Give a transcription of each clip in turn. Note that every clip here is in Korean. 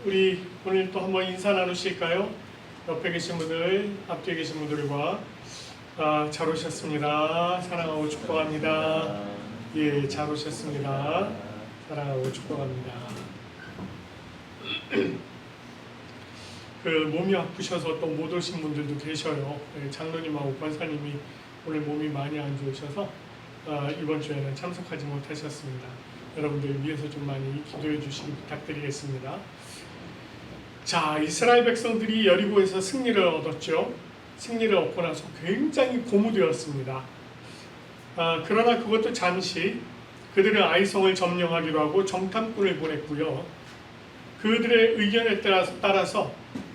우리 오늘 또 한번 인사 나누실까요? 옆에 계신 분들, 앞뒤에 계신 분들과 잘 오셨습니다. 사랑하고 축복합니다. 예, 잘 오셨습니다. 사랑하고 축복합니다. 그 몸이 아프셔서 또 못 오신 분들도 계셔요. 장로님하고 권사님이 오늘 몸이 많이 안 좋으셔서 이번 주에는 참석하지 못하셨습니다. 여러분들 위해서 좀 많이 기도해 주시기 부탁드리겠습니다. 자, 이스라엘 백성들이 여리고에서 승리를 얻었죠. 승리를 얻고 나서 굉장히 고무되었습니다. 그러나 그것도 잠시 그들은 아이성을 점령하기로 하고 정탐꾼을 보냈고요. 그들의 의견에 따라서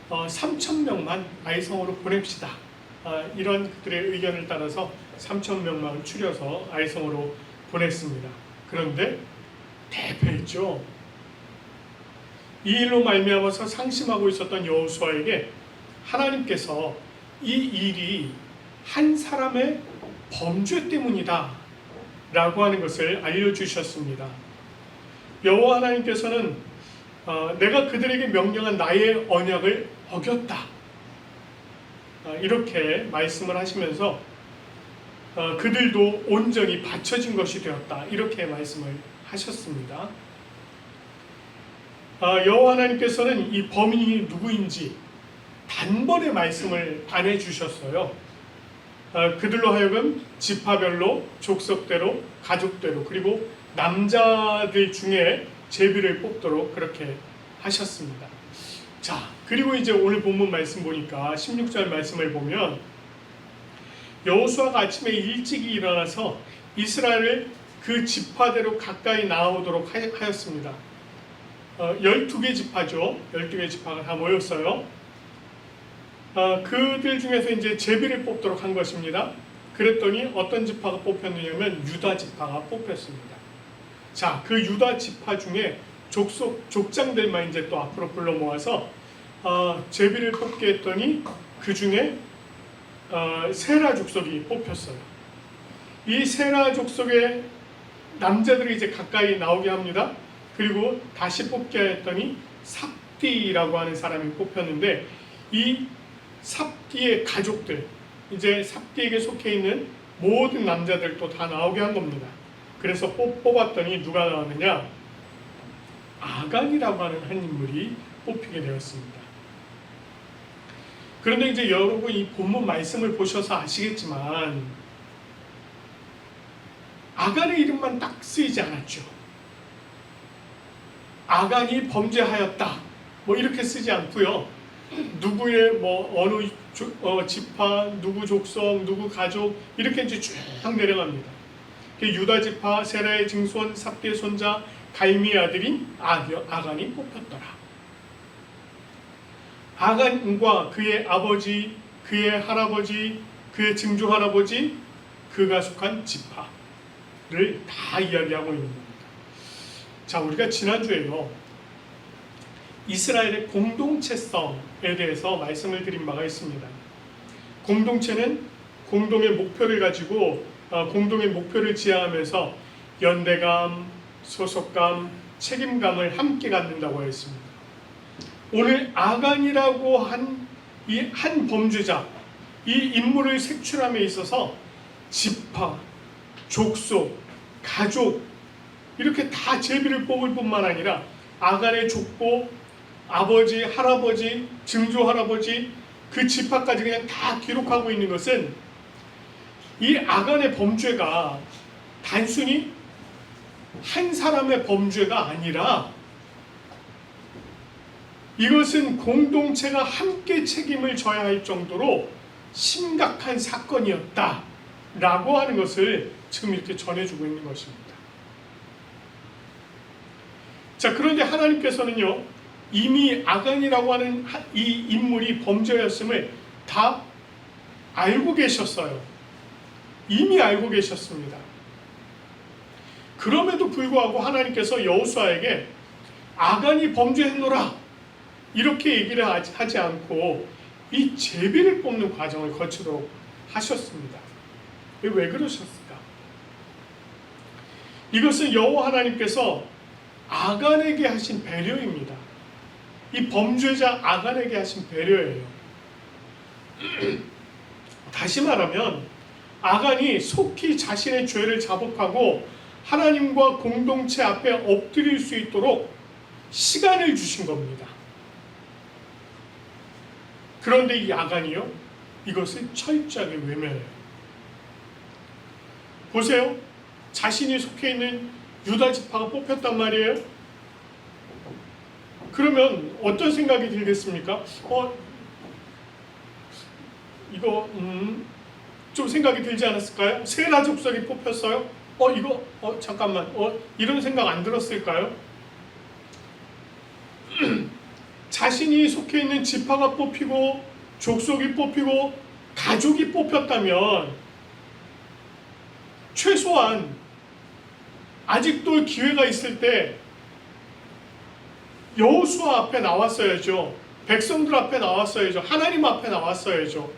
3,000명만 아이성으로 보냅시다. 이런 그들의 의견을 따라서 3,000명만 추려서 아이성으로 보냈습니다. 그런데 대패했죠. 이 일로 말미암아서 상심하고 있었던 여호수아에게 하나님께서 이 일이 한 사람의 범죄 때문이다 라고 하는 것을 알려주셨습니다. 여호와 하나님께서는 내가 그들에게 명령한 나의 언약을 어겼다 이렇게 말씀을 하시면서 그들도 온전히 바쳐진 것이 되었다 이렇게 말씀을 하셨습니다. 여호와 하나님께서는 이 범인이 누구인지 단번에 말씀을 안 해주셨어요. 그들로 하여금 지파별로, 족속대로, 가족대로 그리고 남자들 중에 제비를 뽑도록 그렇게 하셨습니다. 자, 그리고 이제 오늘 본문 말씀 보니까 16절 말씀을 보면 여호수아가 아침에 일찍이 일어나서 이스라엘을 그 지파대로 가까이 나오도록 하였습니다. 12개 지파죠. 12개 지파가 다 모였어요. 그들 중에서 이제 제비를 뽑도록 한 것입니다. 그랬더니 어떤 지파가 뽑혔느냐면 유다 지파가 뽑혔습니다. 자, 그 유다 지파 중에 족장들만 이제 또 앞으로 불러 모아서 제비를 뽑게 했더니 그 중에 세라 족속이 뽑혔어요. 이 세라 족속의 남자들이 이제 가까이 나오게 합니다. 그리고 다시 뽑게 했더니 삽디라고 하는 사람이 뽑혔는데 이 삽디의 가족들, 이제 삽디에게 속해 있는 모든 남자들도 다 나오게 한 겁니다. 그래서 뽑았더니 누가 나왔느냐? 아간이라고 하는 한 인물이 뽑히게 되었습니다. 그런데 이제 여러분 이 본문 말씀을 보셔서 아시겠지만 아간의 이름만 딱 쓰이지 않았죠. 아간이 범죄하였다 뭐 이렇게 쓰지 않고요. 누구의 어느 지파, 누구 족속, 누구 가족 이렇게 이제 쭉 내려갑니다. 유다 지파 세라의 증손 삽디의 손자 갈미의 아들인 아간이 뽑혔더라. 아간과 그의 아버지, 그의 할아버지, 그의 증조 할아버지, 그가 속한 지파를 다 이야기하고 있는 겁니다. 자, 우리가 지난주에요 이스라엘의 공동체성에 대해서 말씀을 드린 바가 있습니다. 공동체는 공동의 목표를 가지고 공동의 목표를 지향하면서 연대감, 소속감, 책임감을 함께 갖는다고 했습니다. 오늘 아간이라고 한 이 한 범죄자, 이 인물을 색출함에 있어서 지파, 족속, 가족 이렇게 다 제비를 뽑을 뿐만 아니라 아간의 족보, 아버지, 할아버지, 증조 할아버지 그 지파까지 그냥 다 기록하고 있는 것은 이 아간의 범죄가 단순히 한 사람의 범죄가 아니라 이것은 공동체가 함께 책임을 져야 할 정도로 심각한 사건이었다 라고 하는 것을 지금 이렇게 전해주고 있는 것입니다. 자, 그런데 하나님께서는요 이미 아간이라고 하는 이 인물이 범죄였음을 다 알고 계셨어요. 이미 알고 계셨습니다. 그럼에도 불구하고 하나님께서 여호수아에게 아간이 범죄했노라 이렇게 얘기를 하지 않고 이 제비를 뽑는 과정을 거치도록 하셨습니다. 왜 그러셨을까? 이것은 여호와 하나님께서 아간에게 하신 배려입니다. 이 범죄자 아간에게 하신 배려예요. 다시 말하면 아간이 속히 자신의 죄를 자복하고 하나님과 공동체 앞에 엎드릴 수 있도록 시간을 주신 겁니다. 그런데 이 아간이요, 이것을 철저하게 외면해요. 보세요. 자신이 속해 있는 유다 지파가 뽑혔단 말이에요. 그러면 어떤 생각이 들겠습니까? 이거 좀 생각이 들지 않았을까요? 세라 족속이 뽑혔어요? 잠깐만, 이런 생각 안 들었을까요? 자신이 속해 있는 지파가 뽑히고 족속이 뽑히고 가족이 뽑혔다면 최소한 아직도 기회가 있을 때 여호수아 앞에 나왔어야죠. 백성들 앞에 나왔어야죠. 하나님 앞에 나왔어야죠.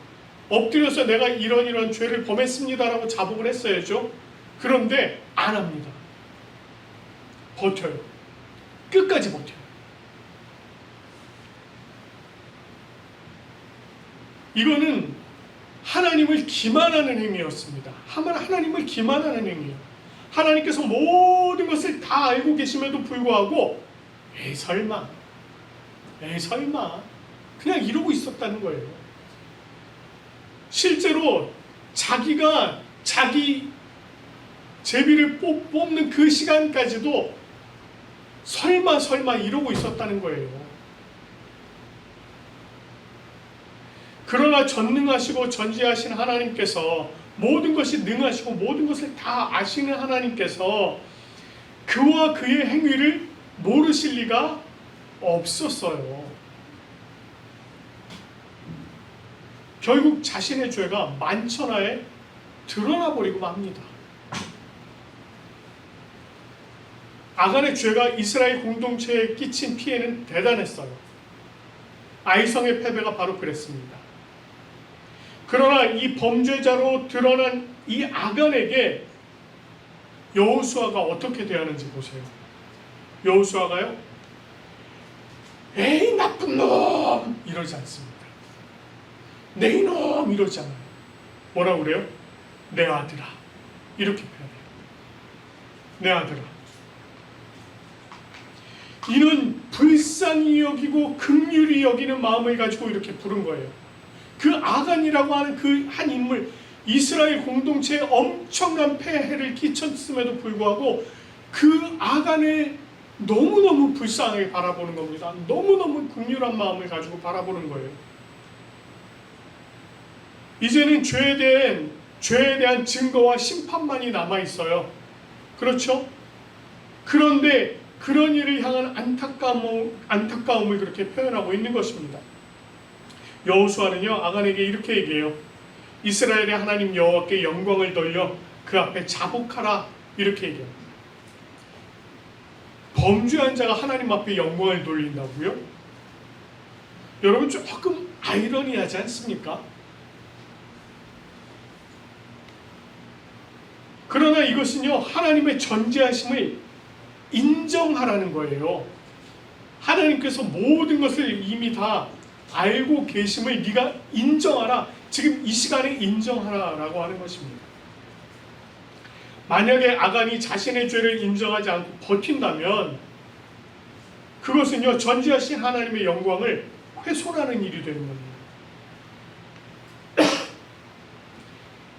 엎드려서 내가 이런 죄를 범했습니다라고 자복을 했어야죠. 그런데 안 합니다. 버텨요. 끝까지 버텨요. 이거는 하나님을 기만하는 행위였습니다. 하나님을 기만하는 행위예요. 하나님께서 모든 것을 다 알고 계심에도 불구하고 설마 그냥 이러고 있었다는 거예요. 실제로 자기가 자기 제비를 뽑는 그 시간까지도 설마 이러고 있었다는 거예요. 그러나 전능하시고 전지하신 하나님께서, 모든 것이 능하시고 모든 것을 다 아시는 하나님께서 그와 그의 행위를 모르실 리가 없었어요. 결국 자신의 죄가 만천하에 드러나 버리고 맙니다. 아간의 죄가 이스라엘 공동체에 끼친 피해는 대단했어요. 아이성의 패배가 바로 그랬습니다. 그러나 이 범죄자로 드러난 이 아간에게 여호수아가 어떻게 대하는지 보세요. 여호수아가요, 에이 나쁜 놈 이러지 않습니다. 내 이놈 이러지 않아요. 뭐라고 그래요? 내 아들아, 이렇게 표현해요. 내 아들아. 이는 불쌍히 여기고 긍휼히 여기는 마음을 가지고 이렇게 부른 거예요. 그 아간이라고 하는 그 한 인물, 이스라엘 공동체에 엄청난 폐해를 끼쳤음에도 불구하고 그 아간을 너무너무 불쌍하게 바라보는 겁니다. 너무너무 긍휼한 마음을 가지고 바라보는 거예요. 이제는 죄에 대한 증거와 심판만이 남아 있어요. 그렇죠? 그런데 그런 일을 향한 안타까움을 그렇게 표현하고 있는 것입니다. 여호수아는요, 아간에게 이렇게 얘기해요. 이스라엘의 하나님 여호와께 영광을 돌려 그 앞에 자복하라, 이렇게 얘기해요. 범죄한 자가 하나님 앞에 영광을 돌린다고요? 여러분, 조금 아이러니하지 않습니까? 그러나 이것은요, 하나님의 전지하심을 인정하라는 거예요. 하나님께서 모든 것을 이미 다 알고 계심을 네가 인정하라. 지금 이 시간에 인정하라라고 하는 것입니다. 만약에 아간이 자신의 죄를 인정하지 않고 버틴다면 그것은요, 전지하신 하나님의 영광을 훼손하는 일이 되는 겁니다.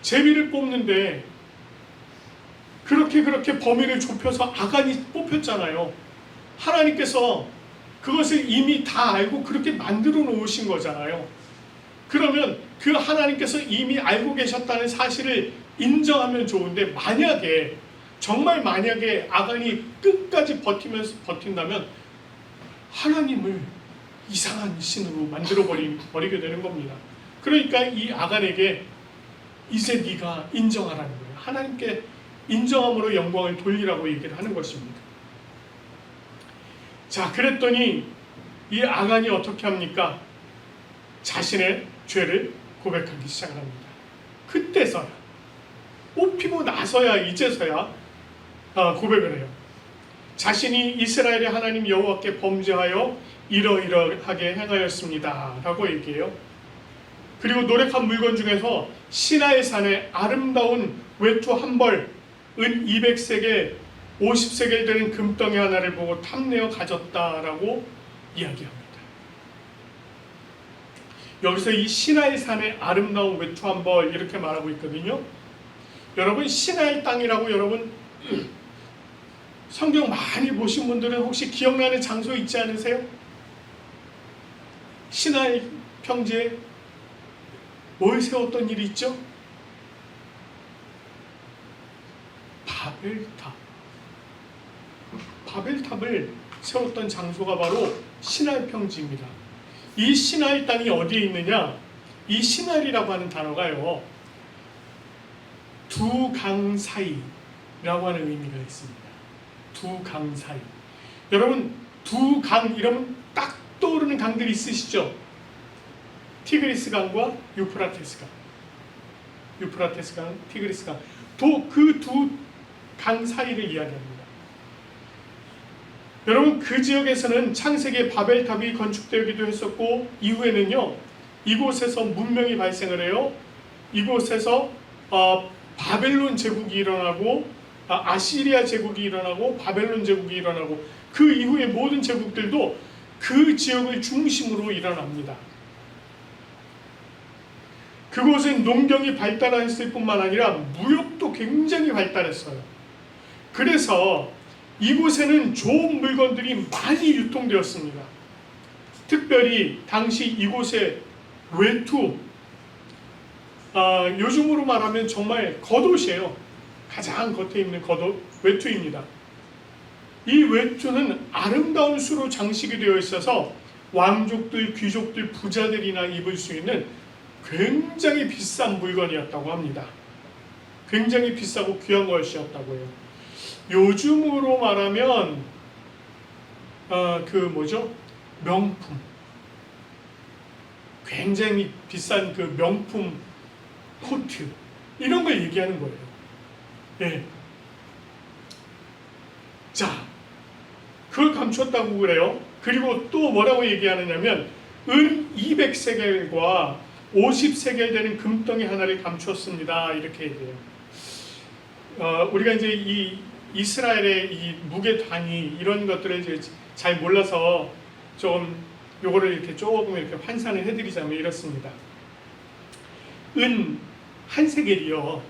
제비를 뽑는데 그렇게 범위를 좁혀서 아간이 뽑혔잖아요. 하나님께서 그것을 이미 다 알고 그렇게 만들어 놓으신 거잖아요. 그러면 그 하나님께서 이미 알고 계셨다는 사실을 인정하면 좋은데, 정말 만약에 아간이 끝까지 버틴다면 하나님을 이상한 신으로 만들어 버리게 되는 겁니다. 그러니까 이 아간에게 이제 네가 인정하라는 거예요. 하나님께 인정함으로 영광을 돌리라고 얘기를 하는 것입니다. 자, 그랬더니 이 아간이 어떻게 합니까? 자신의 죄를 고백하기 시작을 합니다. 그때서야, 뽑히고 나서야, 이제서야 고백을 해요. 자신이 이스라엘의 하나님 여호와께 범죄하여 이러이러하게 행하였습니다 라고 얘기해요. 그리고 노력한 물건 중에서 시나이 산의 아름다운 외투 한 벌, 은 200세겔, 50세겔 되는 금덩이 하나를 보고 탐내어 가졌다라고 이야기합니다. 여기서 이 시나이 산의 아름다운 외투 한 벌 이렇게 말하고 있거든요. 여러분 시나이 땅이라고 여러분 성경 많이 보신 분들은 혹시 기억나는 장소 있지 않으세요? 시나이 평지에 뭘 세웠던 일이 있죠? 바벨탑. 바벨탑을 세웠던 장소가 바로 시나이 평지입니다. 이 시나이 땅이 어디에 있느냐? 이 시나이라고 하는 단어가요, 두 강 사이라고 하는 의미가 있습니다. 두 강 사이. 여러분 두 강 이러면 딱 떠오르는 강들이 있으시죠? 티그리스 강과 유프라테스 강. 유프라테스 강, 티그리스 강. 그 두 강 사이를 이야기합니다. 여러분 그 지역에서는 창세기에 바벨탑이 건축되기도 했었고, 이후에는요 이곳에서 문명이 발생을 해요. 이곳에서 바벨론 제국이 일어나고, 아시리아 제국이 일어나고, 바벨론 제국이 일어나고, 그 이후의 모든 제국들도 그 지역을 중심으로 일어납니다. 그곳은 농경이 발달했을 뿐만 아니라 무역도 굉장히 발달했어요. 그래서 이곳에는 좋은 물건들이 많이 유통되었습니다. 특별히 당시 이곳의 외투, 요즘으로 말하면 정말 겉옷이에요. 가장 겉에 입는 겉옷, 외투입니다. 이 외투는 아름다운 수로 장식이 되어 있어서 왕족들, 귀족들, 부자들이나 입을 수 있는 굉장히 비싼 물건이었다고 합니다. 굉장히 비싸고 귀한 것이었다고 해요. 요즘으로 말하면 명품, 굉장히 비싼 그 명품 코트 이런 걸 얘기하는 거예요. 예. 자, 그걸 감췄다고 그래요. 그리고 또 뭐라고 얘기하느냐면 은 200세겔과 50세겔 되는 금덩이 하나를 감추었습니다. 이렇게 얘기해요. 우리가 이제 이 이스라엘의 이 무게 단위 이런 것들을 이제 잘 몰라서 좀 요거를 이렇게 조금 이렇게 환산을 해드리자면 이렇습니다. 은 한 세겔이요.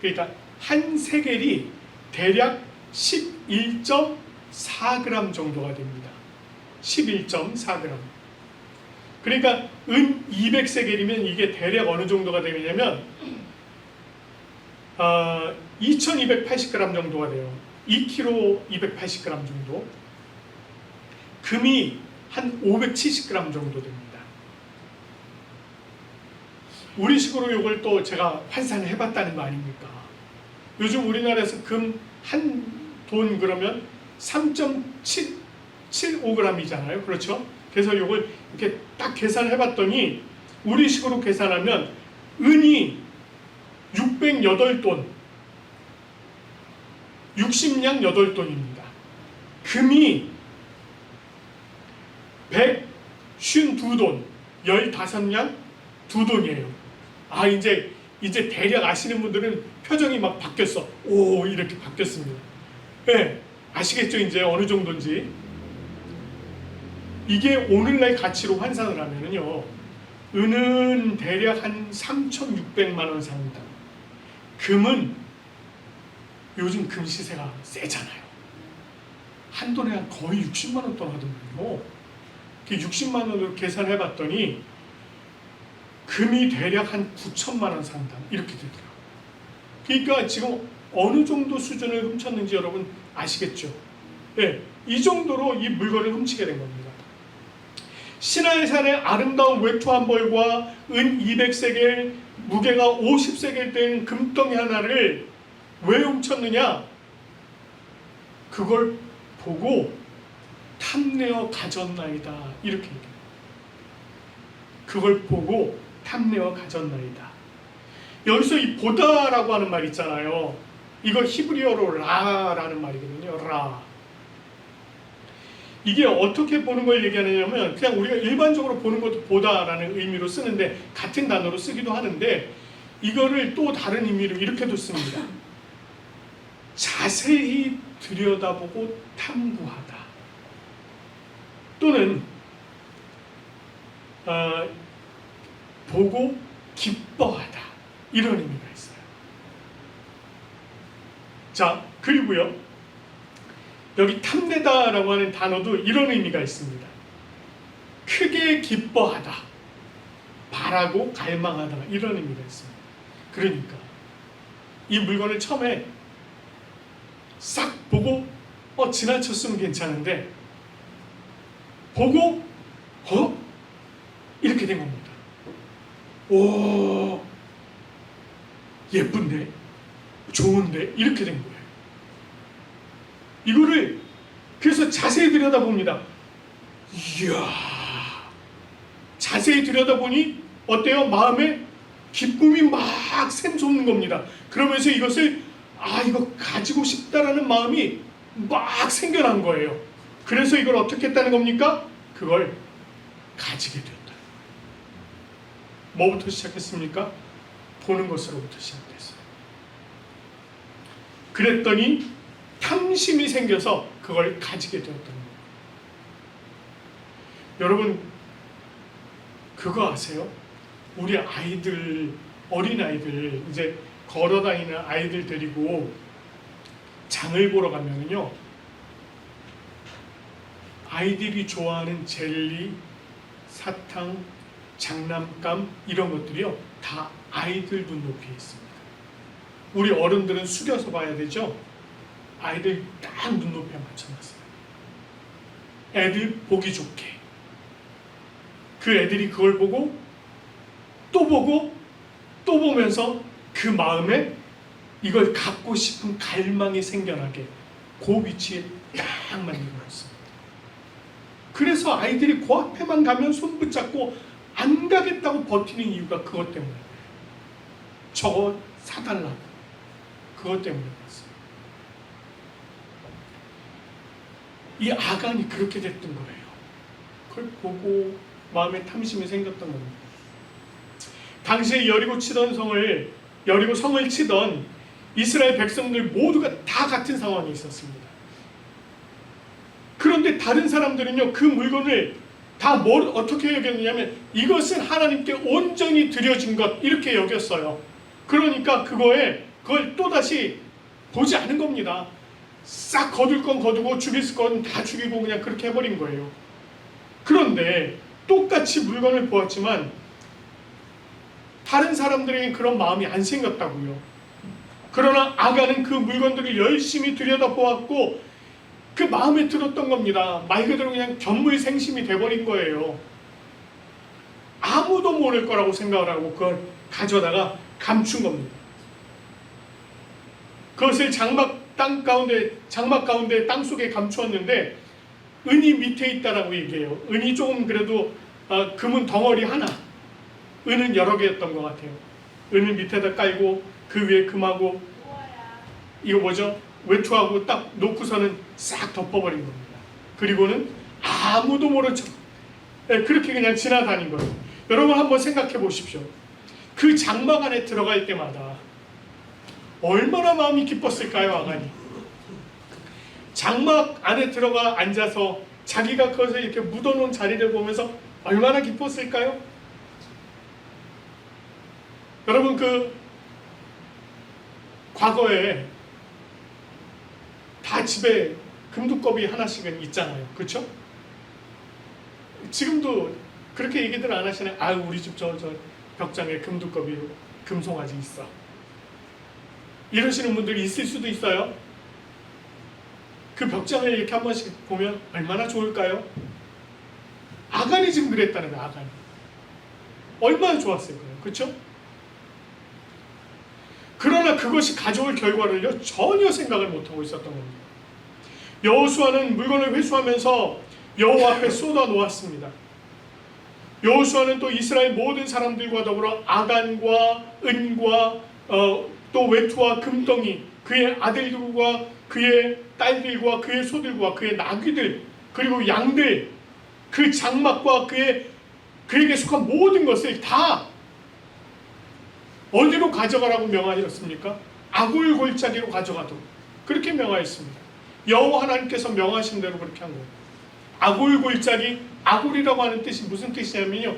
그러니까 한 세겔이 대략 11.4g 정도가 됩니다. 11.4g. 그러니까 은 200세겔이면 이게 대략 어느 정도가 되냐면 2280g 정도가 돼요. 2kg 280g 정도. 금이 한 570g 정도 됩니다. 우리식으로 이걸 또 제가 환산을 해봤다는 거 아닙니까? 요즘 우리나라에서 금 한 돈 그러면 3.775g이잖아요. 그렇죠? 그래서 이걸 이렇게 딱 계산을 해봤더니 우리식으로 계산하면 은이 608돈, 60냥 8돈입니다. 금이 152돈, 15냥 2돈이에요. 이제 대략 아시는 분들은 표정이 막 바뀌었어. 오, 이렇게 바뀌었습니다. 네, 아시겠죠? 이제 어느 정도인지. 이게 오늘날 가치로 환산을 하면은요, 은은 대략 한 3,600만 원 상당. 금은 요즘 금 시세가 세잖아요. 한 돈에 한 거의 60만 원 돈 하더군요. 60만 원으로 계산해 봤더니 금이 대략 한 9천만 원 상당 이렇게 되더라고요. 그러니까 지금 어느 정도 수준을 훔쳤는지 여러분 아시겠죠? 네, 이 정도로 이 물건을 훔치게 된 겁니다. 시나이 산의 아름다운 외투 한 벌과 은 200세겔, 무게가 50세겔 된 금덩이 하나를 왜 훔쳤느냐? 그걸 보고 탐내어 가졌나이다. 이렇게 얘기해요. 그걸 보고 탐내어 가졌나이다. 여기서 이 보다라고 하는 말 있잖아요. 이거 히브리어로 라라는 말이거든요. 라. 이게 어떻게 보는 걸 얘기하느냐면 그냥 우리가 일반적으로 보는 것도 보다라는 의미로 쓰는데 같은 단어로 쓰기도 하는데 이거를 또 다른 의미로 이렇게도 씁니다. 자세히 들여다보고 탐구하다. 또는 보고 기뻐하다. 이런 의미가 있어요. 자, 그리고요. 여기 탐내다라고 하는 단어도 이런 의미가 있습니다. 크게 기뻐하다. 바라고 갈망하다. 이런 의미가 있습니다. 그러니까 이 물건을 처음에 싹 보고 지나쳤으면 괜찮은데 보고 이렇게 된 겁니다. 오, 예쁜데, 좋은데 이렇게 된 거예요. 이거를 그래서 자세히 들여다봅니다. 이야, 자세히 들여다보니 어때요? 마음에 기쁨이 막 샘솟는 겁니다. 그러면서 이것을 이거 가지고 싶다라는 마음이 막 생겨난 거예요. 그래서 이걸 어떻게 했다는 겁니까? 그걸 가지게 되었다. 뭐부터 시작했습니까? 보는 것으로부터 시작됐어요. 그랬더니 탐심이 생겨서 그걸 가지게 되었던 거예요. 여러분 그거 아세요? 우리 아이들, 어린아이들 이제 걸어다니는 아이들 데리고 장을 보러 가면은요, 아이들이 좋아하는 젤리, 사탕, 장난감 이런 것들이요 다 아이들 눈높이에 있습니다. 우리 어른들은 숙여서 봐야 되죠. 아이들 딱 눈높이에 맞춰놨어요. 애들 보기 좋게. 그 애들이 그걸 보고 또 보고 또 보면서 그 마음에 이걸 갖고 싶은 갈망이 생겨나게 그 위치에 딱 만들어놨습니다. 그래서 아이들이 그 앞에만 가면 손 붙잡고 안 가겠다고 버티는 이유가 그것 때문에 저거 사달라고 그것 때문에 그랬어요. 이 아간이 그렇게 됐던 거예요. 그걸 보고 마음에 탐심이 생겼던 겁니다. 당시에 여리고 성을 치던 이스라엘 백성들 모두가 다 같은 상황이 있었습니다. 그런데 다른 사람들은요 그 물건을 다 어떻게 여겼느냐면 이것은 하나님께 온전히 드려진 것 이렇게 여겼어요. 그러니까 그걸 또다시 보지 않은 겁니다. 싹 거둘 건 거두고 죽일 건 다 죽이고 그냥 그렇게 해버린 거예요. 그런데 똑같이 물건을 보았지만 다른 사람들에겐 그런 마음이 안 생겼다고요. 그러나 아간은 그 물건들을 열심히 들여다보았고 그 마음에 들었던 겁니다. 말 그대로 그냥 견물생심이 돼버린 거예요. 아무도 모를 거라고 생각을 하고 그걸 가져다가 감춘 겁니다. 그것을 장막 가운데 땅속에 감추었는데 은이 밑에 있다라고 얘기해요. 은이 조금 그래도 금은 덩어리 하나, 은은 여러 개였던 것 같아요. 은을 밑에다 깔고 그 위에 금하고 이거 뭐죠? 외투하고 딱 놓고서는 싹 덮어버린 겁니다. 그리고는 아무도 모른 척 그렇게 그냥 지나다닌 거예요. 여러분 한번 생각해 보십시오. 그 장막 안에 들어갈 때마다 얼마나 마음이 기뻤을까요, 아간이? 장막 안에 들어가 앉아서 자기가 그것을 이렇게 묻어놓은 자리를 보면서 얼마나 기뻤을까요? 여러분 과거에 다 집에 금두껍이 하나씩은 있잖아요. 그렇죠? 지금도 그렇게 얘기들 안 하시나요? 우리 집 저 벽장에 금두껍이 금송아지 있어. 이러시는 분들이 있을 수도 있어요. 그 벽장을 이렇게 한 번씩 보면 얼마나 좋을까요? 아간이 지금 그랬다는 거예요. 아간이 얼마나 좋았을 거예요. 그렇죠? 그러나 그것이 가져올 결과를요 전혀 생각을 못하고 있었던 겁니다. 여호수아는 물건을 회수하면서 여호와 앞에 쏟아 놓았습니다. 여호수아는 또 이스라엘 모든 사람들과 더불어 아간과 은과 또 외투와 금덩이, 그의 아들들과 그의 딸들과 그의 소들과 그의 나귀들, 그리고 양들, 그 장막과 그에게 속한 모든 것을 다 어디로 가져가라고 명하셨습니까? 아굴 골짜기로 가져가도록 그렇게 명하였습니다. 여호와 하나님께서 명하신 대로 그렇게 한 거예요. 아굴 골짜기, 아굴이라고 하는 뜻이 무슨 뜻이냐면요,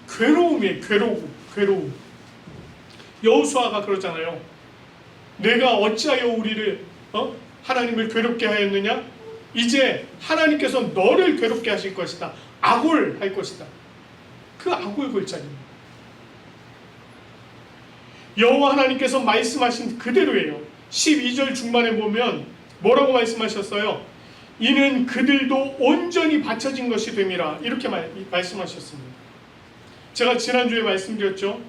괴로움이에요. 괴로움. 여호수아가 그러잖아요. 내가 어찌하여 우리를 하나님을 괴롭게 하였느냐? 이제 하나님께서 너를 괴롭게 하실 것이다. 아굴 할 것이다. 그 아굴 골짜기입니다. 여호와 하나님께서 말씀하신 그대로예요. 12절 중반에 보면 뭐라고 말씀하셨어요? 이는 그들도 온전히 바쳐진 것이 됨이라, 이렇게 말씀하셨습니다. 제가 지난주에 말씀드렸죠.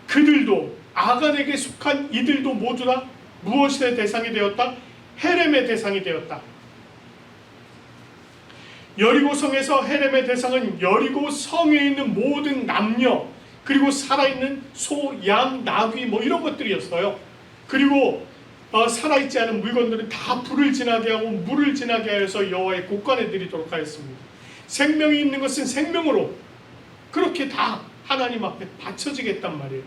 그들도, 아간에게 속한 이들도 모두 다 무엇의 대상이 되었다? 헤렘의 대상이 되었다. 여리고 성에서 헤렘의 대상은 여리고 성에 있는 모든 남녀, 그리고 살아있는 소, 양, 나귀 뭐 이런 것들이었어요. 그리고 살아있지 않은 물건들은 다 불을 지나게 하고 물을 지나게 하여서 여호와의 곳간에 드리도록 하였습니다. 생명이 있는 것은 생명으로 그렇게 다 하나님 앞에 바쳐지겠단 말이에요.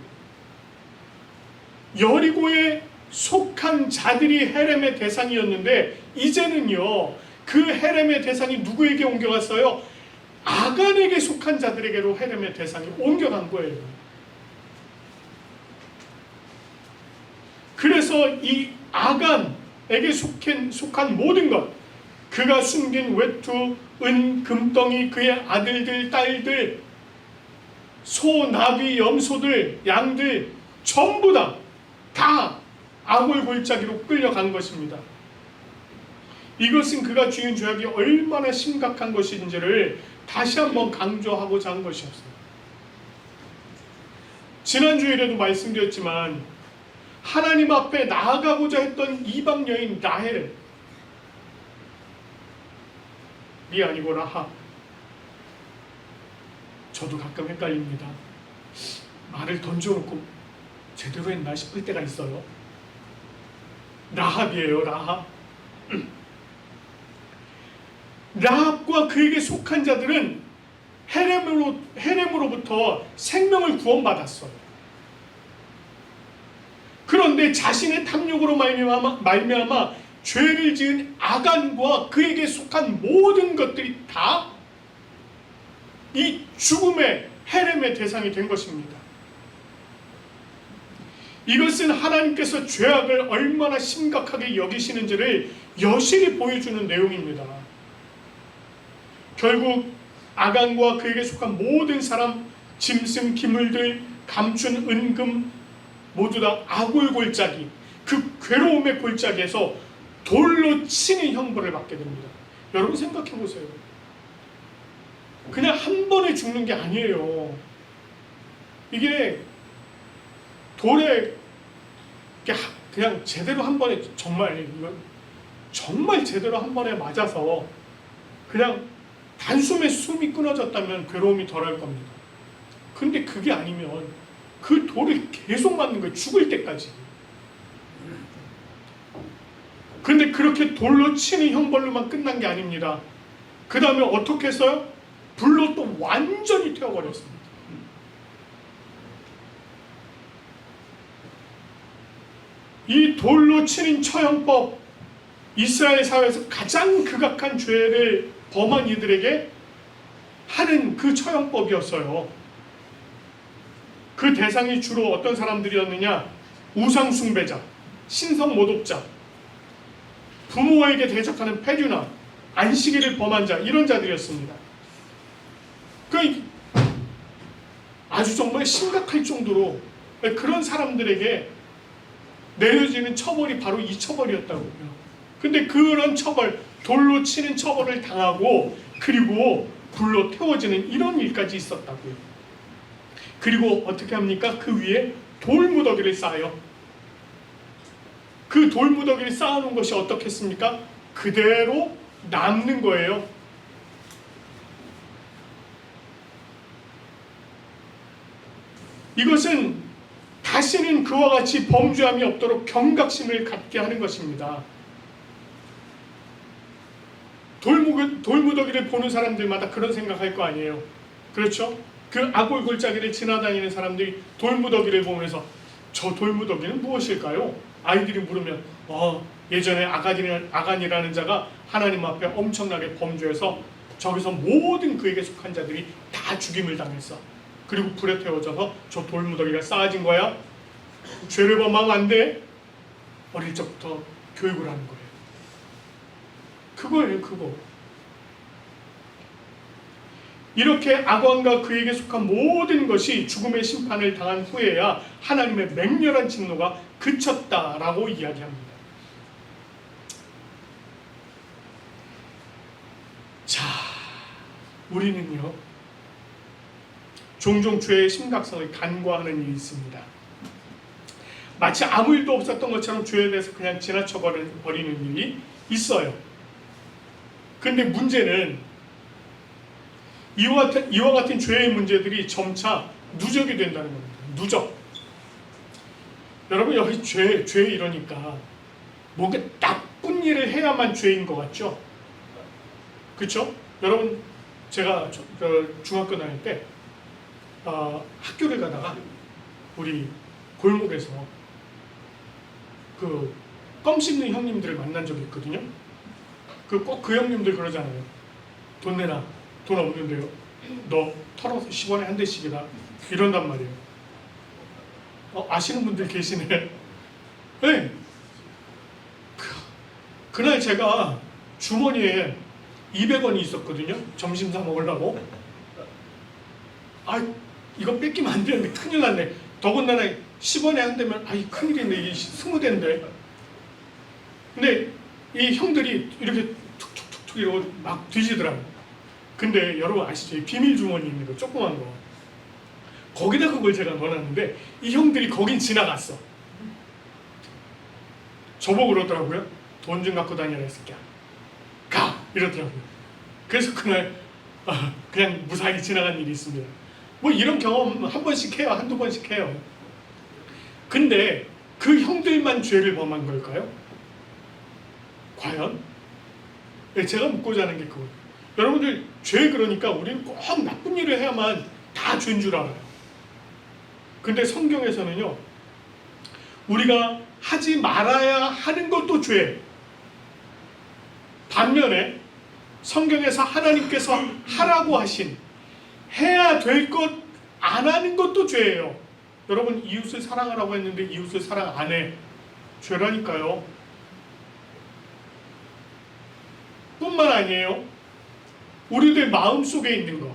여리고에 속한 자들이 헤렘의 대상이었는데 이제는요, 그 헤렘의 대상이 누구에게 옮겨갔어요? 아간에게 속한 자들에게로 헤렘의 대상이 옮겨간 거예요. 그래서 이 아간에게 속한 모든 것, 그가 숨긴 외투, 은, 금덩이, 그의 아들들, 딸들, 소, 나귀, 염소들, 양들 전부 다 아굴 골짜기로 끌려간 것입니다. 이것은 그가 지은 죄악이 얼마나 심각한 것인지를 다시 한번 강조하고자 한 것이었어요. 지난주에도 말씀드렸지만 하나님 앞에 나아가고자 했던 이방 여인 라헬이 아니고 라합. 저도 가끔 헷갈립니다. 말을 던져놓고 제대로 했나 싶을 때가 있어요. 라합이에요, 라합. 라합과 그에게 속한 자들은 헤렘으로부터 생명을 구원받았어요. 그런데 자신의 탐욕으로 말미암아 죄를 지은 아간과 그에게 속한 모든 것들이 다 이 죽음의 헤렘의 대상이 된 것입니다. 이것은 하나님께서 죄악을 얼마나 심각하게 여기시는지를 여실히 보여주는 내용입니다. 결국 아간과 그에게 속한 모든 사람, 짐승, 기물들, 감춘 은금 모두 다 아굴 골짜기, 그 괴로움의 골짜기에서 돌로 치는 형벌을 받게 됩니다. 여러분 생각해 보세요. 그냥 한 번에 죽는 게 아니에요. 이게 돌에 그냥 제대로 한 번에 정말 제대로 한 번에 맞아서 그냥 단숨에 숨이 끊어졌다면 괴로움이 덜할 겁니다. 근데 그게 아니면 그 돌을 계속 맞는 거예요. 죽을 때까지. 근데 그렇게 돌로 치는 형벌로만 끝난 게 아닙니다. 그 다음에 어떻게 했어요? 불로 또 완전히 태워버렸습니다. 이 돌로 치는 처형법, 이스라엘 사회에서 가장 극악한 죄를 범한 이들에게 하는 그 처형법이었어요. 그 대상이 주로 어떤 사람들이었느냐? 우상 숭배자, 신성 모독자, 부모에게 대적하는 폐륜아, 안식일을 범한 자, 이런 자들이었습니다. 아주 정말 심각할 정도로 그런 사람들에게 내려지는 처벌이 바로 이 처벌이었다고요. 근데 그런 처벌, 돌로 치는 처벌을 당하고 그리고 불로 태워지는 이런 일까지 있었다고요. 그리고 어떻게 합니까? 그 위에 돌무더기를 쌓아요. 그 돌무더기를 쌓아놓은 것이 어떻겠습니까? 그대로 남는 거예요. 이것은 다시는 그와 같이 범죄함이 없도록 경각심을 갖게 하는 것입니다. 돌무더기를 보는 사람들마다 그런 생각할 거 아니에요. 그렇죠? 그 악골골짜기를 지나다니는 사람들이 돌무더기를 보면서 저 돌무더기는 무엇일까요? 아이들이 물으면 예전에 아간이라는 자가 하나님 앞에 엄청나게 범죄해서 저기서 모든 그에게 속한 자들이 다 죽임을 당했어. 그리고 불에 태워져서 저 돌무더기가 쌓아진 거야. 죄를 범하면 안 돼. 어릴 적부터 교육을 하는 거예요. 그거예요, 그거. 이렇게 악왕과 그에게 속한 모든 것이 죽음의 심판을 당한 후에야 하나님의 맹렬한 진노가 그쳤다라고 이야기합니다. 자, 우리는요, 종종 죄의 심각성을 간과하는 일이 있습니다. 마치 아무 일도 없었던 것처럼 죄에 대해서 그냥 지나쳐 버리는 일이 있어요. 그런데 문제는 이와 같은 죄의 문제들이 점차 누적이 된다는 겁니다. 누적. 여러분, 여기 죄 이러니까 뭔가 나쁜 일을 해야만 죄인 것 같죠? 그렇죠? 여러분, 제가 중학교 다닐 때 학교를 가다가 우리 골목에서 껌 씹는 형님들을 만난 적이 있거든요. 꼭 그 형님들 그러잖아요. 돈 내놔. 돈 없는데요. 너 털어서 10원에 한 대씩이다. 이런단 말이에요. 아시는 분들 계시네. 네. 그날 제가 주머니에 200원이 있었거든요. 점심 사 먹으려고. 이거 뺏기면 안 되는데 큰일 났네. 더군다나 10원에 한 대면 큰일이네. 이게 20대인데. 근데 이 형들이 이렇게 툭툭툭툭 이러고 막 뒤지더라고요. 근데 여러분 아시죠? 비밀 주머니 있는 거 조그만 거. 거기다 그걸 제가 넣어놨는데 이 형들이 거긴 지나갔어. 저보고 그러더라고요. 돈 좀 갖고 다녀라 이 새끼야. 가! 이러더라고요. 그래서 그날 그냥 무사히 지나간 일이 있습니다. 뭐 이런 경험 한 번씩 해요. 한두 번씩 해요. 근데 그 형들만 죄를 범한 걸까요? 과연? 네, 제가 묻고자 하는 게 그거예요. 여러분들 죄 그러니까 우리는 꼭 나쁜 일을 해야만 다 죄인 줄 알아요. 근데 성경에서는요, 우리가 하지 말아야 하는 것도 죄. 반면에 성경에서 하나님께서 하라고 하신 해야 될 것 안 하는 것도 죄예요. 여러분, 이웃을 사랑하라고 했는데 이웃을 사랑 안 해. 죄라니까요. 뿐만 아니에요. 우리들 마음속에 있는 것,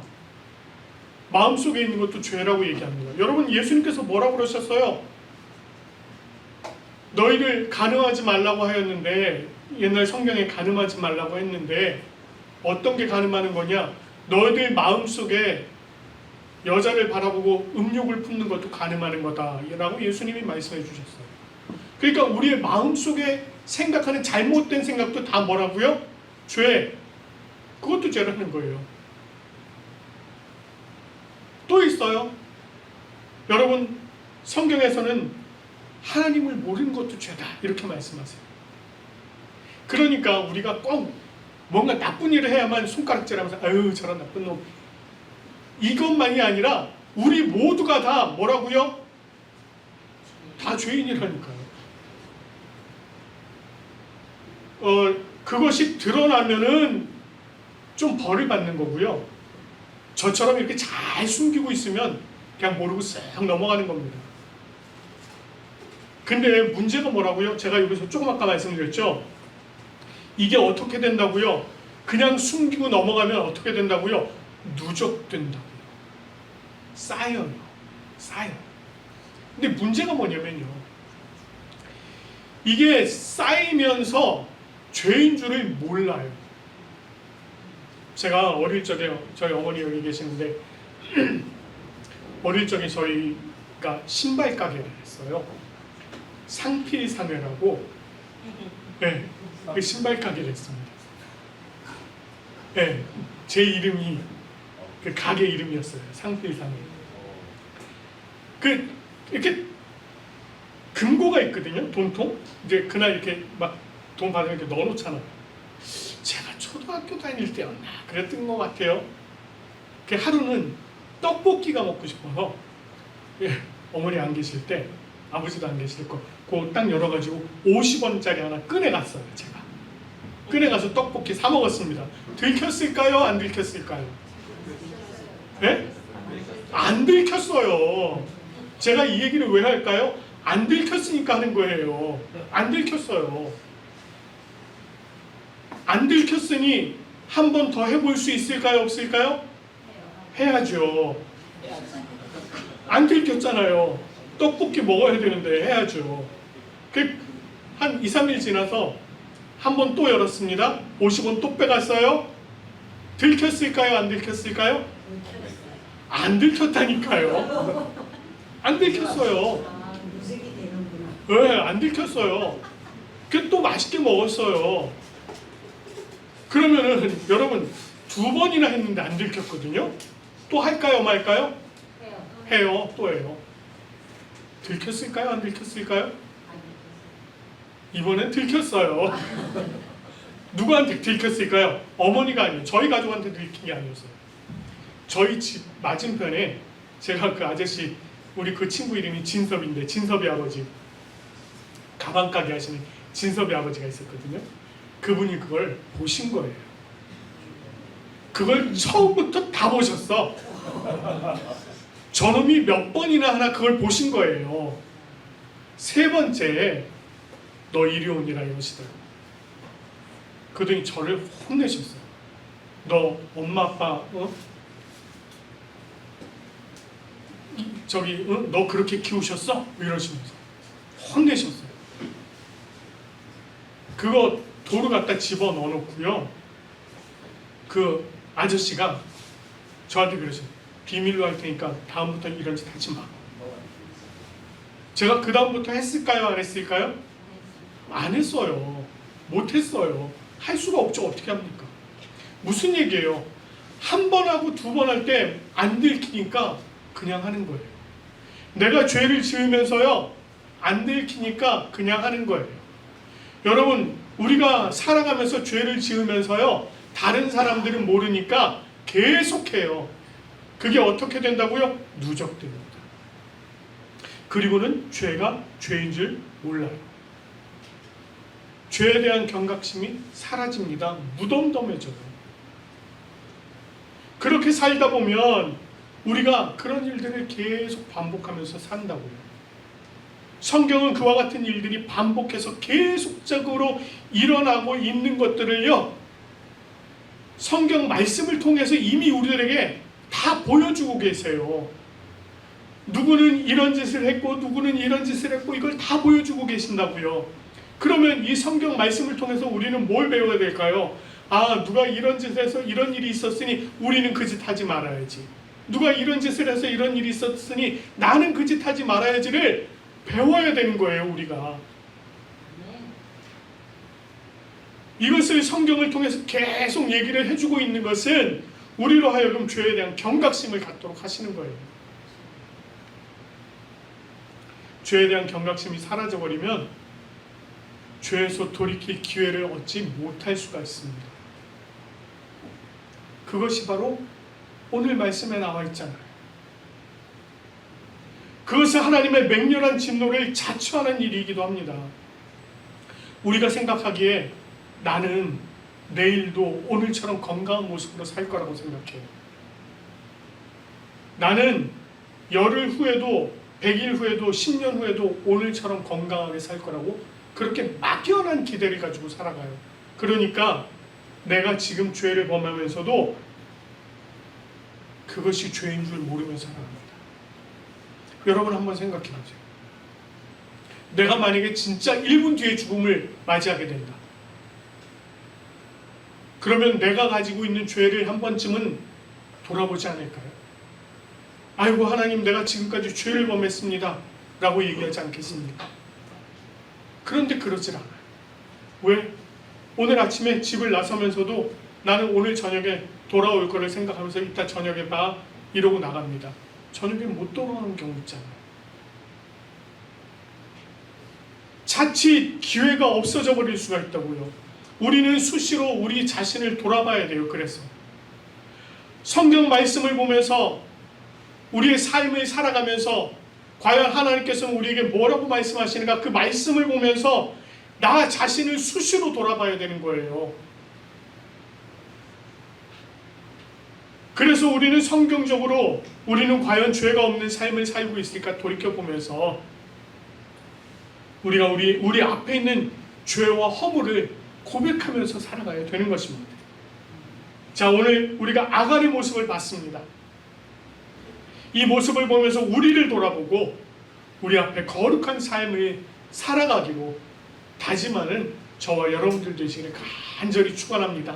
마음속에 있는 것도 죄라고 얘기합니다. 여러분, 예수님께서 뭐라고 그러셨어요? 너희를 간음하지 말라고 하였는데, 옛날 성경에 간음하지 말라고 했는데 어떤 게 간음하는 거냐? 너희들 마음속에 여자를 바라보고 음욕을 품는 것도 간음하는 거다 라고 예수님이 말씀해 주셨어요. 그러니까 우리의 마음속에 생각하는 잘못된 생각도 다 뭐라고요? 죄. 그것도 죄라는 거예요. 또 있어요. 여러분, 성경에서는 하나님을 모르는 것도 죄다 이렇게 말씀하세요. 그러니까 우리가 꼭 뭔가 나쁜 일을 해야만 손가락질하면서 아유 저런 나쁜 놈, 이것만이 아니라 우리 모두가 다 뭐라고요? 다 죄인이라니까요. 그것이 드러나면은 좀 벌을 받는 거고요. 저처럼 이렇게 잘 숨기고 있으면 그냥 모르고 쓱 넘어가는 겁니다. 근데 문제가 뭐라고요? 제가 여기서 조금 아까 말씀드렸죠? 이게 어떻게 된다고요? 그냥 숨기고 넘어가면 어떻게 된다고요? 누적된다고요. 쌓여요. 쌓여. 근데 문제가 뭐냐면요, 이게 쌓이면서 죄인 줄을 몰라요. 제가 어릴 적에, 저희 어머니 여기 계시는데 어릴 적에 저희가 신발 가게를 했어요. 상필상회라고. 네, 그 신발 가게를 했습니다. 네, 제 이름이 그 가게 이름이었어요. 상필상회. 이렇게 금고가 있거든요. 돈통. 이제 그날 이렇게 막 돈 받으면 이렇게 넣어놓잖아요. 제가 초등학교 다닐 때였나 그랬던 것 같아요. 그 하루는 떡볶이가 먹고 싶어서 어머니 안 계실 때 아버지도 안 계실 거 그거 딱 열어가지고 50원짜리 하나 꺼내갔어요. 제가 꺼내가서 떡볶이 사 먹었습니다. 들켰을까요? 안 들켰을까요? 네? 안 들켰어요. 제가 이 얘기를 왜 할까요? 안 들켰으니까 하는 거예요. 안 들켰어요. 안 들켰으니 한 번 더 해볼 수 있을까요? 없을까요? 해야죠. 안 들켰잖아요. 떡볶이 먹어야 되는데 해야죠. 한 2, 3일 지나서 한 번 또 열었습니다. 50원 또 빼갔어요. 들켰을까요? 안 들켰을까요? 안 들켰다니까요. 안 들켰어요. 무색이 되는구나. 네, 안 들켰어요. 또 맛있게 먹었어요. 그러면은 여러분 2번이나 했는데 안 들켰거든요. 또 할까요, 말까요? 해요. 또 해요. 들켰을까요? 안 들켰을까요? 이번엔 들켰어요. 누구한테 들켰을까요? 어머니가 아니에요. 저희 가족한테 들킨 게 아니었어요. 저희 집 맞은편에 제가 그 아저씨 우리 그 친구 이름이 진섭인데 진섭이 아버지 가방 가게 하시는 진섭이 아버지가 있었거든요. 그분이 그걸 보신 거예요. 그걸 처음부터 다 보셨어. 저놈이 몇 번이나 하나 그걸 보신 거예요. 3번째 너 이리 오니라 이러시더라고요. 그러더니 저를 혼내셨어요. 너 엄마 아빠 너 그렇게 키우셨어? 이러시면서 혼내셨어요. 그거 도로 갖다 집어넣어 놓고요. 그 아저씨가 저한테 그러셨어요. 비밀로 할 테니까 다음부터 이런 짓 하지 마. 제가 그 다음부터 했을까요? 안 했을까요? 안 했어요. 못 했어요. 할 수가 없죠. 어떻게 합니까? 무슨 얘기예요? 한 번 하고 2번 할 때 안 들키니까 그냥 하는 거예요. 내가 죄를 지으면서요 안 들키니까 그냥 하는 거예요. 여러분 우리가 살아가면서 죄를 지으면서요 다른 사람들은 모르니까 계속해요. 그게 어떻게 된다고요? 누적됩니다. 그리고는 죄가 죄인 줄 몰라요. 죄에 대한 경각심이 사라집니다. 무덤덤해져요. 그렇게 살다 보면 우리가 그런 일들을 계속 반복하면서 산다고요. 성경은 그와 같은 일들이 반복해서 계속적으로 일어나고 있는 것들을요 성경 말씀을 통해서 이미 우리들에게 다 보여주고 계세요. 누구는 이런 짓을 했고 누구는 이런 짓을 했고 이걸 다 보여주고 계신다고요. 그러면 이 성경 말씀을 통해서 우리는 뭘 배워야 될까요? 아, 누가 이런 짓을 해서 이런 일이 있었으니 우리는 그 짓 하지 말아야지. 누가 이런 짓을 해서 이런 일이 있었으니 나는 그 짓 하지 말아야지를 배워야 되는 거예요, 우리가. 이것을 성경을 통해서 계속 얘기를 해주고 있는 것은 우리로 하여금 죄에 대한 경각심을 갖도록 하시는 거예요. 죄에 대한 경각심이 사라져버리면 죄에서 돌이킬 기회를 얻지 못할 수가 있습니다. 그것이 바로 오늘 말씀에 나와 있잖아요. 그것은 하나님의 맹렬한 진노를 자초하는 일이기도 합니다. 우리가 생각하기에 나는 내일도 오늘처럼 건강한 모습으로 살 거라고 생각해요. 나는 열흘 후에도 100일 후에도 10년 후에도 오늘처럼 건강하게 살 거라고 그렇게 막연한 기대를 가지고 살아가요. 그러니까 내가 지금 죄를 범하면서도 그것이 죄인 줄 모르면서 살아갑니다. 여러분 한번 생각해 보세요. 내가 만약에 진짜 1분 뒤에 죽음을 맞이하게 된다. 그러면 내가 가지고 있는 죄를 한 번쯤은 돌아보지 않을까요? 아이고 하나님 내가 지금까지 죄를 범했습니다 라고 얘기하지 않겠습니까? 그런데 그러질 않아요. 왜? 오늘 아침에 집을 나서면서도 나는 오늘 저녁에 돌아올 거를 생각하면서 이따 저녁에 봐 이러고 나갑니다. 저녁에 못 돌아오는 경우 있잖아요. 자칫 기회가 없어져 버릴 수가 있다고요. 우리는 수시로 우리 자신을 돌아봐야 돼요. 그래서 성경 말씀을 보면서 우리의 삶을 살아가면서 과연 하나님께서는 우리에게 뭐라고 말씀하시는가, 그 말씀을 보면서 나 자신을 수시로 돌아봐야 되는 거예요. 그래서 우리는 성경적으로 우리는 과연 죄가 없는 삶을 살고 있을까 돌이켜보면서 우리가 우리 앞에 있는 죄와 허물을 고백하면서 살아가야 되는 것입니다. 자, 오늘 우리가 아갈의 모습을 봤습니다. 이 모습을 보면서 우리를 돌아보고 우리 앞에 거룩한 삶을 살아가기로 다짐하는 저와 여러분들 되시기를 간절히 축원합니다.